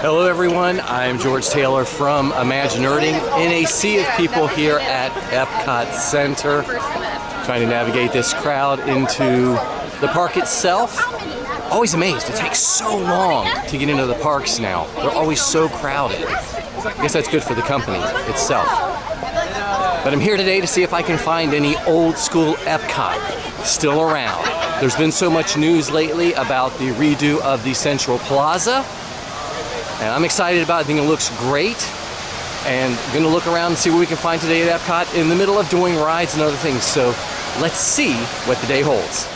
Hello everyone, I'm George Taylor from ImagiNERDing in a sea of people here at EPCOT Center, trying to navigate this crowd into the park itself. Always amazed, it takes so long to get into the parks now. They're always so crowded. I guess that's good for the company itself. But I'm here today to see if I can find any old school Epcot still around. There's been so much news lately about the redo of the Central Plaza, and I'm excited about it. I think it looks great, and I'm gonna look around and see what we can find today at Epcot in the middle of doing rides and other things. So let's see what the day holds.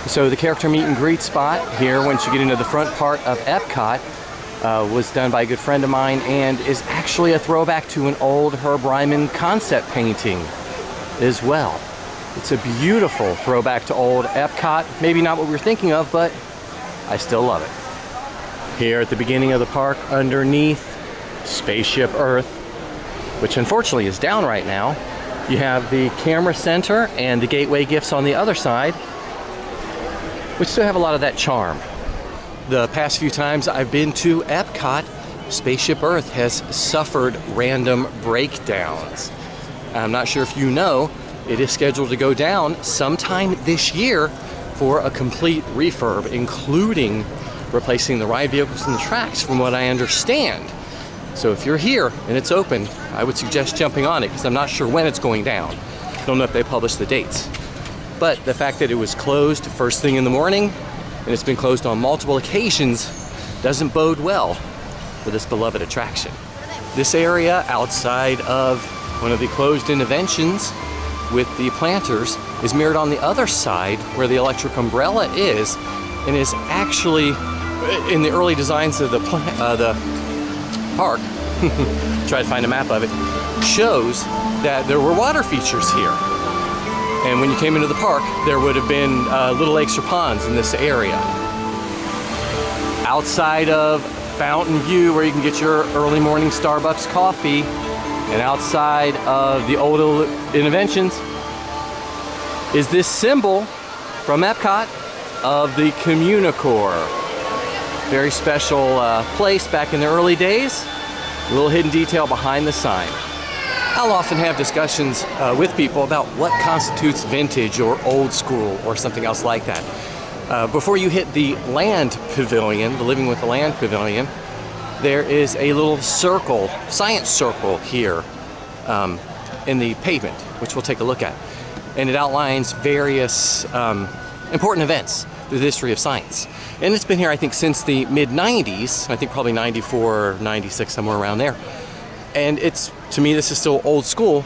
So the character meet and greet spot here once you get into the front part of Epcot was done by a good friend of mine and is actually a throwback to an old Herb Ryman concept painting as well. It's a beautiful throwback to old Epcot. Maybe not what we were thinking of, but I still love it. Here at the beginning of the park, underneath Spaceship Earth, which unfortunately is down right now, you have the camera center and the gateway gifts on the other side, which still have a lot of that charm. The past few times I've been to Epcot, Spaceship Earth has suffered random breakdowns. I'm not sure if you know, it is scheduled to go down sometime this year for a complete refurb, including replacing the ride vehicles and the tracks, from what I understand. So if you're here and it's open, I would suggest jumping on it because I'm not sure when it's going down. Don't know if they published the dates. But the fact that it was closed first thing in the morning and it's been closed on multiple occasions doesn't bode well for this beloved attraction. This area outside of one of the closed Innoventions with the planters is mirrored on the other side where the electric umbrella is, and is actually in the early designs of the park, try to find a map of it, shows that there were water features here. And when you came into the park, there would have been little lakes or ponds in this area. Outside of Fountain View, where you can get your early morning Starbucks coffee, and outside of the old Innoventions, is this symbol from Epcot of the Communicore. Very special place back in the early days. A little hidden detail behind the sign. I'll often have discussions with people about what constitutes vintage or old school or something else like that. Before you hit the Land Pavilion, the Living with the Land Pavilion, there is a little circle, science circle here in the pavement, which we'll take a look at. And it outlines various important events through the history of science. And it's been here, I think, since the mid-90s. I think probably 94, 96, somewhere around there. And it's, to me, this is still old school,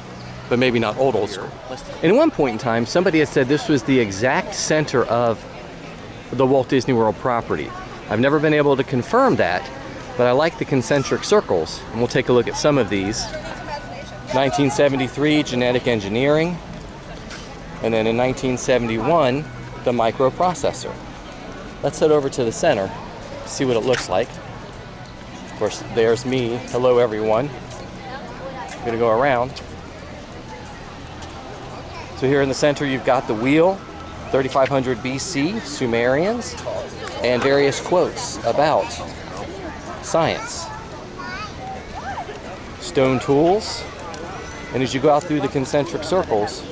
but maybe not old school. And at one point in time, somebody had said this was the exact center of the Walt Disney World property. I've never been able to confirm that, but I like the concentric circles. And we'll take a look at some of these. 1973, genetic engineering. And then in 1971, the microprocessor. Let's head over to the center, see what it looks like. Of course, there's me. Hello, everyone. I'm gonna go around. So here in the center, you've got the wheel, 3500 BC, Sumerians, and various quotes about science. Stone tools, and as you go out through the concentric circles,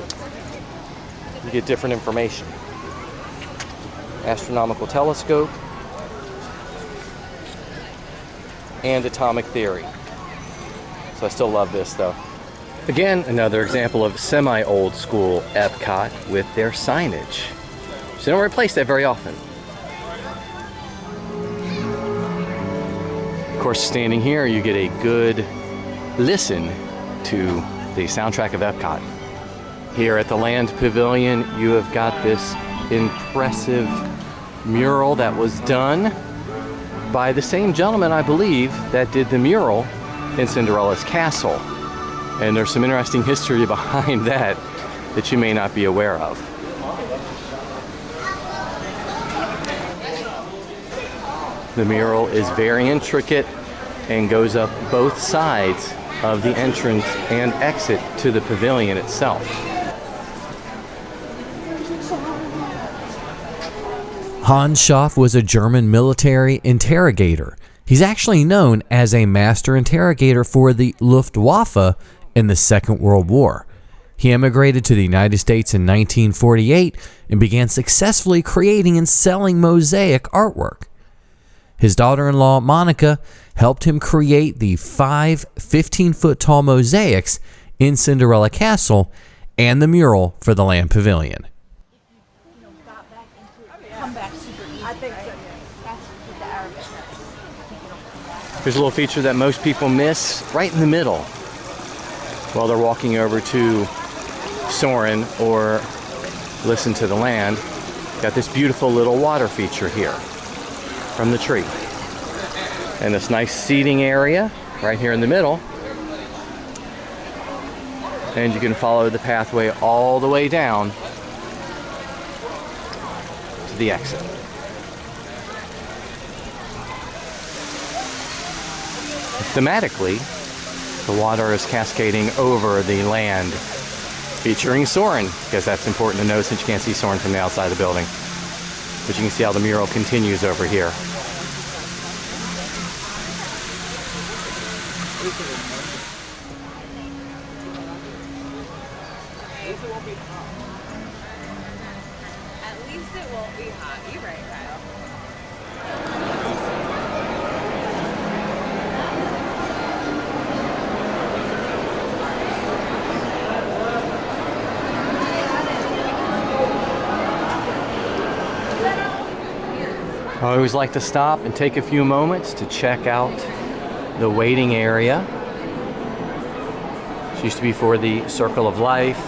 you get different information. Astronomical telescope and atomic theory. So I still love this though. Again, another example of semi-old school Epcot with their signage. So they don't replace that very often. Of course, standing here, you get a good listen to the soundtrack of Epcot. Here at the Land Pavilion, you have got this impressive mural that was done by the same gentleman, I believe, that did the mural in Cinderella's castle. And there's some interesting history behind that that you may not be aware of. The mural is very intricate and goes up both sides of the entrance and exit to the pavilion itself. Hans Schaff was a German military interrogator. He's actually known as a master interrogator for the Luftwaffe in the Second World War. He emigrated to the United States in 1948 and began successfully creating and selling mosaic artwork. His daughter-in-law, Monica, helped him create the 5 15-foot-tall mosaics in Cinderella Castle and the mural for the Land Pavilion. There's a little feature that most people miss right in the middle while they're walking over to Soarin' or listen to the land. Got this beautiful little water feature here from the tree. And this nice seating area right here in the middle. And you can follow the pathway all the way down to the exit. Thematically, the water is cascading over the land, featuring Soarin', because that's important to know since you can't see Soarin' from the outside of the building. But you can see how the mural continues over here. At least it won't be hot. You're right, Kyle. I always like to stop and take a few moments to check out the waiting area. This used to be for the Circle of Life,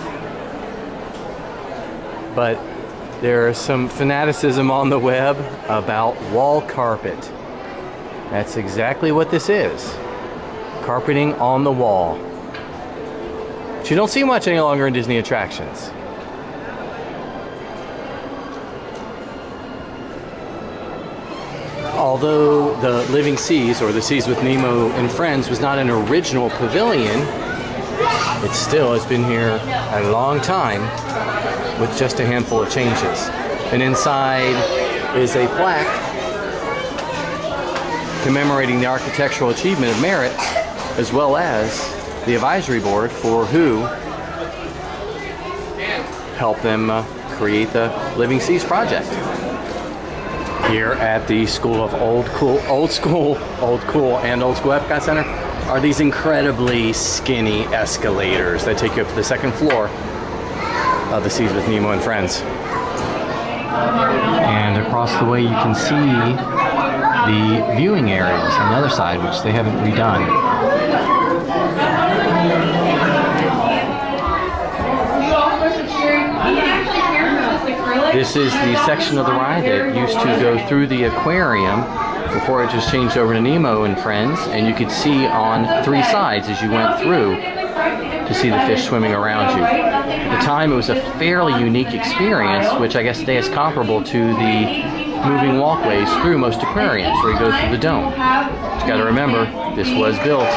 but there's some fanaticism on the web about wall carpet. That's exactly what this is. Carpeting on the wall. But you don't see much any longer in Disney attractions. Although the Living Seas, or the Seas with Nemo and Friends, was not an original pavilion, it still has been here a long time with just a handful of changes. And inside is a plaque commemorating the architectural achievement of merit, as well as the advisory board for who helped them create the Living Seas project. Here at the School of Old Cool and Old School EPCOT Center are these incredibly skinny escalators that take you up to the second floor of the Seas with Nemo and Friends. And across the way you can see the viewing areas on the other side, which they haven't redone. This is the section of the ride that used to go through the aquarium before it just changed over to Nemo and Friends, and you could see on 3 sides as you went through to see the fish swimming around you. At the time it was a fairly unique experience, which I guess today is comparable to the moving walkways through most aquariums where you go through the dome. But you gotta remember, this was built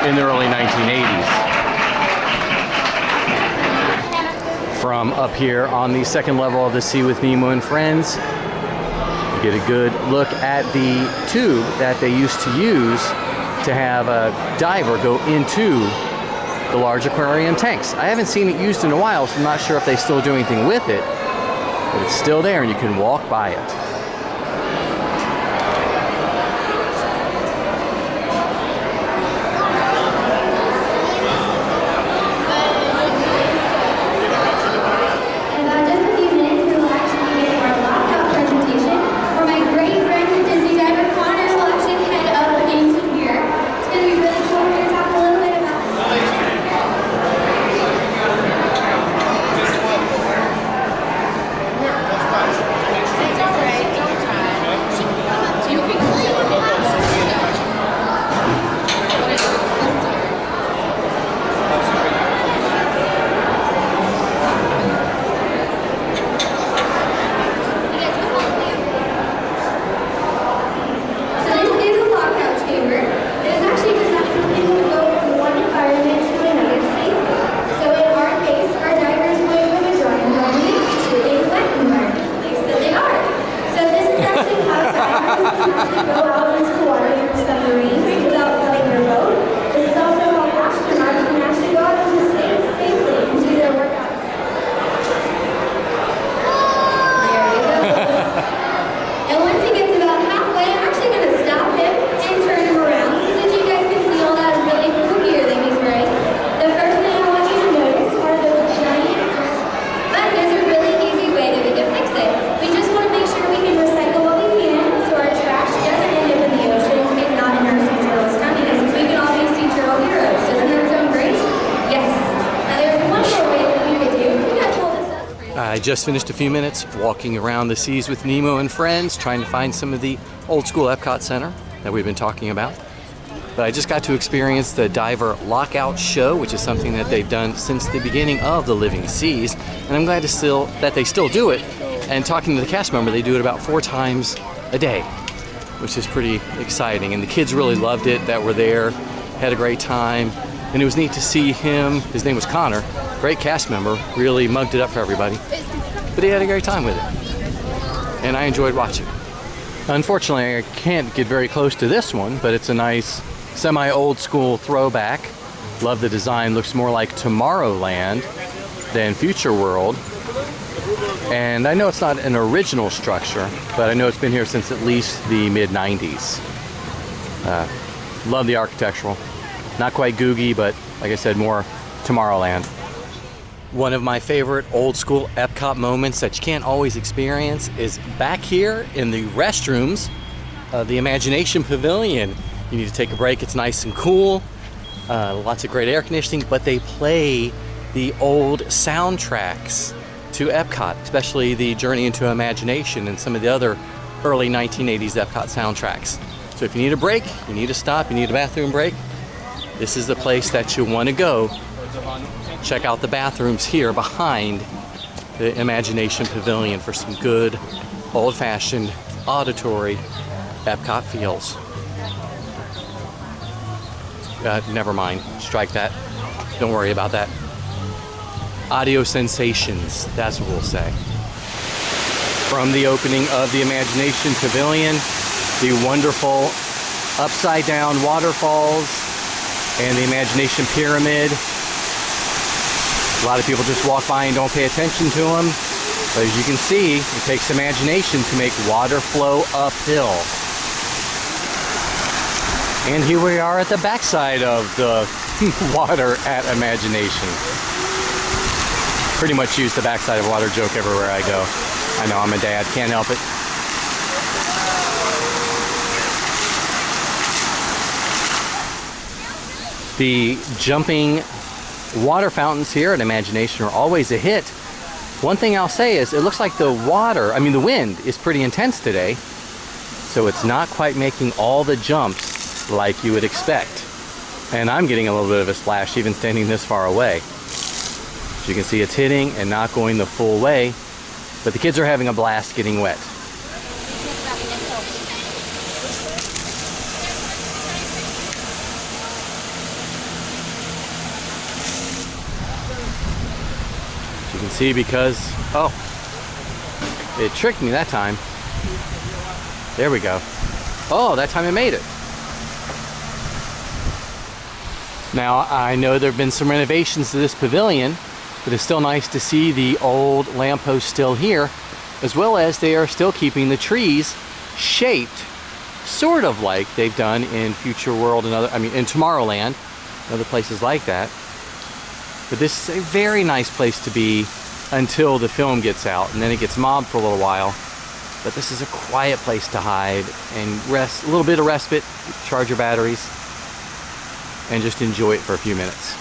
in the early 1980s. From up here on the second level of the Sea with Nemo and Friends, you get a good look at the tube that they used to use to have a diver go into the large aquarium tanks. I haven't seen it used in a while, so I'm not sure if they still do anything with it, but it's still there and you can walk by it. It's all right. I just finished a few minutes walking around the seas with Nemo and Friends, trying to find some of the old school EPCOT Center that we've been talking about. But I just got to experience the diver lockout show, which is something that they've done since the beginning of the Living Seas, and I'm glad that they still do it. And talking to the cast member, they do it about 4 times a day, which is pretty exciting. And the kids really loved it that were there, had a great time, and it was neat to see him. His name was Connor, great cast member, really mugged it up for everybody, but he had a great time with it, and I enjoyed watching. Unfortunately, I can't get very close to this one, but it's a nice semi-old school throwback. Love the design, looks more like Tomorrowland than Future World. And I know it's not an original structure, but I know it's been here since at least the mid-90s. Love the architectural. Not quite Googie, but like I said, more Tomorrowland. One of my favorite old school EPCOT moments that you can't always experience is back here in the restrooms of the Imagination Pavilion. You need to take a break, it's nice and cool, lots of great air conditioning, but they play the old soundtracks to EPCOT, especially the Journey into Imagination and some of the other early 1980s EPCOT soundtracks. So if you need a break, you need to stop, you need a bathroom break, this is the place that you want to go. Check out the bathrooms here behind the Imagination Pavilion for some good old-fashioned auditory EPCOT feels. Never mind, strike that. Don't worry about that. Audio sensations, that's what we'll say. From the opening of the Imagination Pavilion, the wonderful upside down waterfalls and the Imagination Pyramid. A lot of people just walk by and don't pay attention to them. But as you can see, it takes imagination to make water flow uphill. And here we are at the backside of the water at Imagination. Pretty much use the backside of water joke everywhere I go. I know, I'm a dad, can't help it. The jumping water fountains here at Imagination are always a hit. One thing I'll say is it looks like the wind is pretty intense today, so it's not quite making all the jumps like you would expect. And I'm getting a little bit of a splash even standing this far away. As you can see, it's hitting and not going the full way, but the kids are having a blast getting wet. As you can see, because, it tricked me that time. There we go. Oh, that time it made it. Now, I know there have been some renovations to this pavilion, but it's still nice to see the old lamppost still here, as well as they are still keeping the trees shaped sort of like they've done in Future World and in Tomorrowland, and other places like that. But this is a very nice place to be until the film gets out, and then it gets mobbed for a little while. But this is a quiet place to hide and rest, a little bit of respite, charge your batteries, and just enjoy it for a few minutes.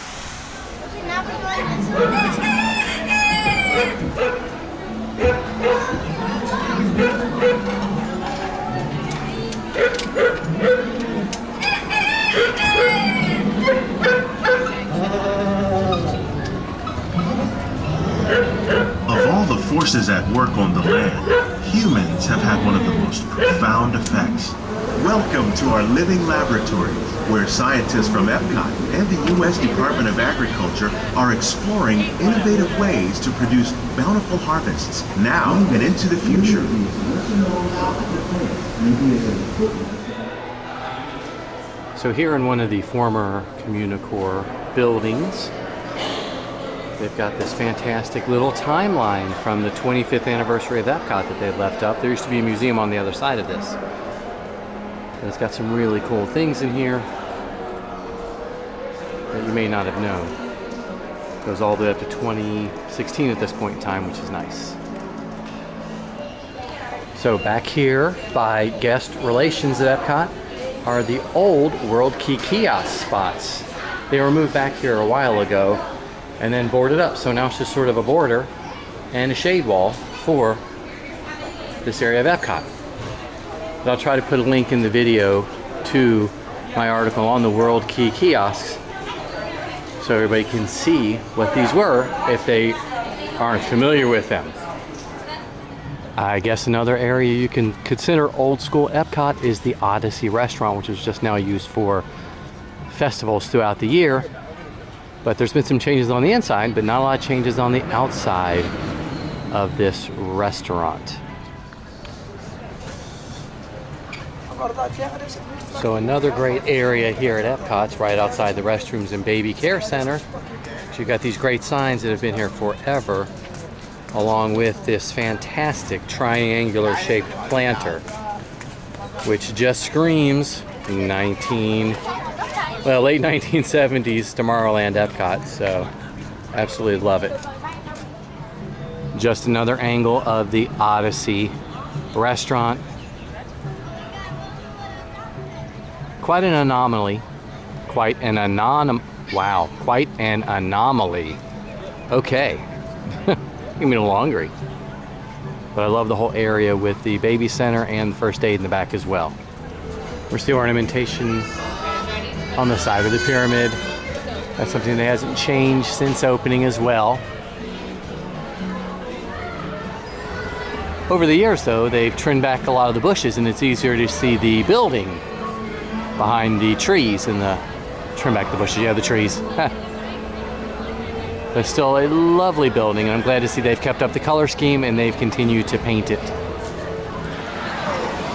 Of all the forces at work on the land, humans have had one of the most profound effects. Welcome to our living laboratory, where scientists from EPCOT and the U.S. Department of Agriculture are exploring innovative ways to produce bountiful harvests now and into the future. So here in one of the former Communicore buildings, they've got this fantastic little timeline from the 25th anniversary of EPCOT that they've left up. There used to be a museum on the other side of this. And it's got some really cool things in here that you may not have known. It goes all the way up to 2016 at this point in time, which is nice. So back here by guest relations at EPCOT are the old World Key kiosk spots. They were moved back here a while ago and then boarded up. So now it's just sort of a border and a shade wall for this area of Epcot. But I'll try to put a link in the video to my article on the World Key kiosks so everybody can see what these were if they aren't familiar with them. I guess another area you can consider old school Epcot is the Odyssey restaurant, which is just now used for festivals throughout the year. But there's been some changes on the inside, but not a lot of changes on the outside of this restaurant. So another great area here at Epcot's right outside the restrooms and baby care center. So you've got these great signs that have been here forever, along with this fantastic triangular shaped planter, which just screams late 1970s Tomorrowland Epcot. So absolutely love it. Just another angle of the Odyssey restaurant. Quite an anomaly. Quite an anomaly. Okay. Give me a little hungry. But I love the whole area with the baby center and the first aid in the back as well. We're still ornamentation on the side of the pyramid. That's something that hasn't changed since opening as well. Over the years though, they've trimmed back a lot of the bushes and it's easier to see the building behind the trees and the trim back the bushes. Yeah, the trees. But still a lovely building, and I'm glad to see they've kept up the color scheme and they've continued to paint it.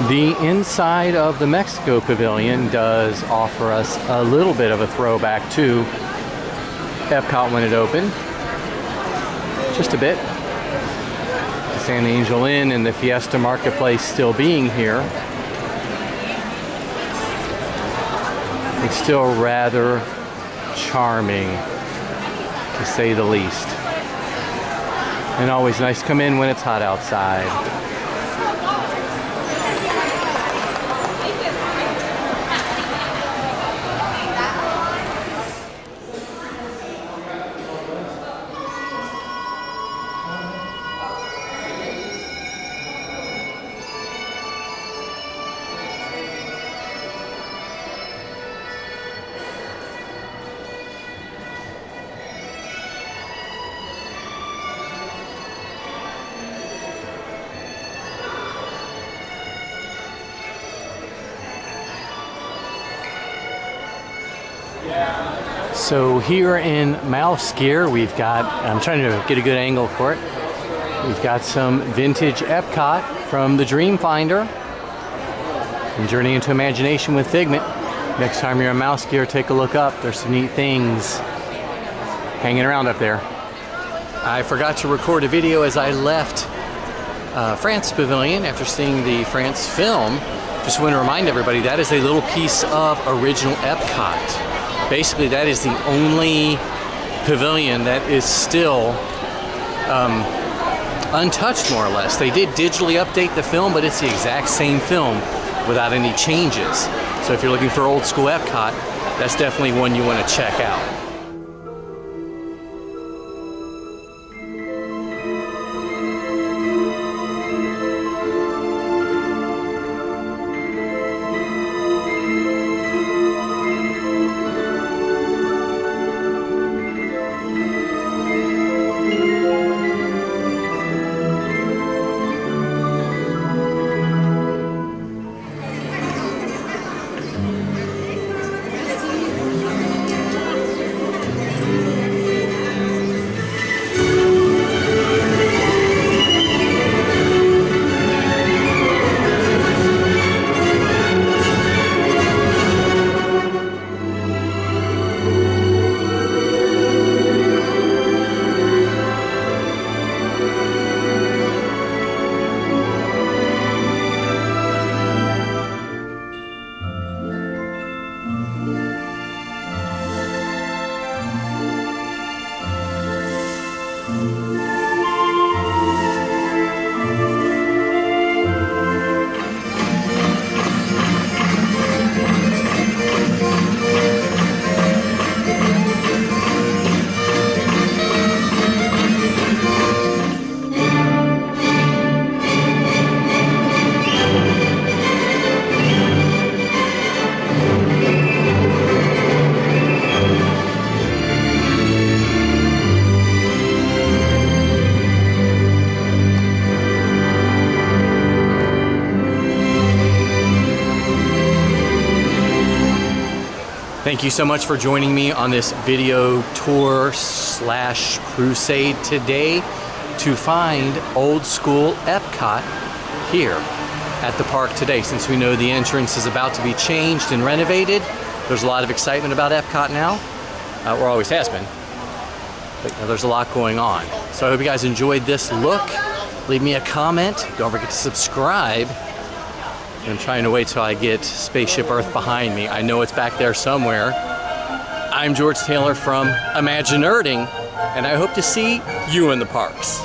The inside of the Mexico Pavilion does offer us a little bit of a throwback to Epcot when it opened. Just a bit. The San Angel Inn and the Fiesta Marketplace still being here. It's still rather charming, to say the least. And always nice to come in when it's hot outside. So here in Mouse Gear, we've got, I'm trying to get a good angle for it. We've got some vintage Epcot from the Dream Finder. And Journey into Imagination with Figment. Next time you're in Mouse Gear, take a look up. There's some neat things hanging around up there. I forgot to record a video as I left France Pavilion after seeing the France film. Just want to remind everybody that is a little piece of original Epcot. Basically, that is the only pavilion that is still untouched, more or less. They did digitally update the film, but it's the exact same film without any changes. So if you're looking for old school Epcot, that's definitely one you want to check out. Thank you so much for joining me on this video tour slash crusade today to find old school Epcot here at the park today. Since we know the entrance is about to be changed and renovated, there's a lot of excitement about Epcot now, or always has been, but there's a lot going on. So I hope you guys enjoyed this look. Leave me a comment, don't forget to subscribe. I'm trying to wait till I get Spaceship Earth behind me. I know it's back there somewhere. I'm George Taylor from ImagiNERDing, and I hope to see you in the parks.